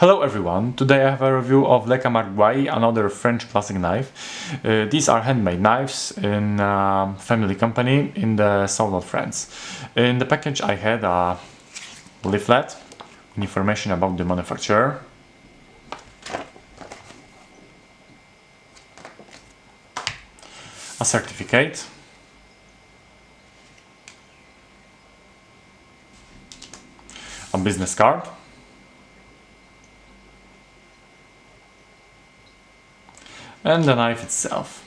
Hello everyone, today I have a review of Le Camarguais, another French classic knife. These are handmade knives in a family company in the south of France. In the package I had a leaflet, information about the manufacturer, a certificate, a business card, and the knife itself.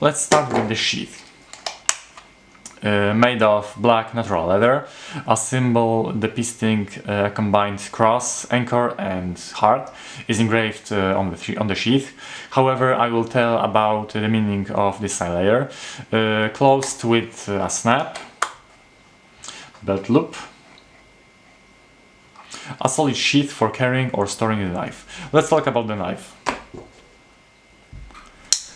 Let's start with the sheath. Made of black natural leather, a symbol depicting a combined cross, anchor and heart is engraved on the sheath. However, I will tell about the meaning of this side layer. Closed with a snap, belt loop, a solid sheath for carrying or storing the knife. Let's talk about the knife.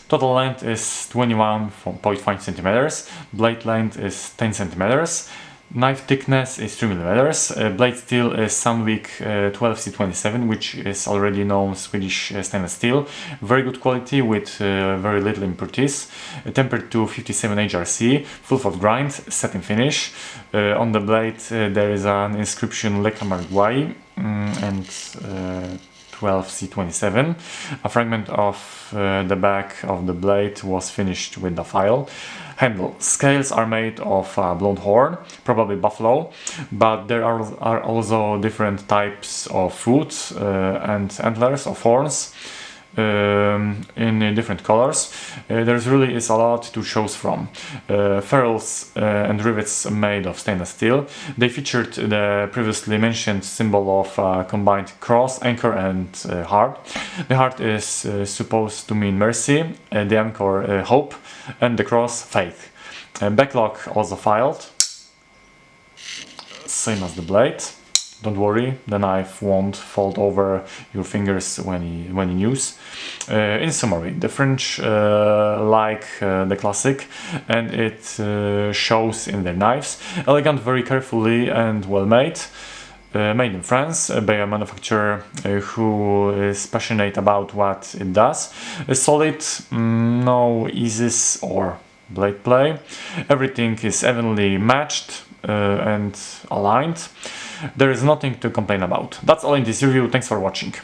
Total length is 21.5 centimeters, blade length is 10 centimeters, knife thickness is 3 millimeters, blade steel is Sandvik 12C27, which is already known Swedish stainless steel. Very good quality with very little impurities, tempered to 57 HRC, full felt grind, satin finish. On the blade there is an inscription Le Camarguais and 12C27. A fragment of the back of the blade was finished with the file. Handle. Scales are made of blonde horn, probably buffalo, but there are also different types of foot and antlers of horns in different colors. There really is a lot to choose from. Ferrules and rivets made of stainless steel. They featured the previously mentioned symbol of combined cross, anchor and heart. The heart is supposed to mean mercy, the anchor hope, and the cross faith. Backlock also filed, same as the blade. Don't worry, the knife won't fold over your fingers when in use. In summary, the French like the classic, and it shows in their knives. Elegant, very carefully and well made. Made in France by a manufacturer who is passionate about what it does. Solid, no eases or blade play. Everything is evenly matched and aligned. There is nothing to complain about. That's all in this review. Thanks for watching.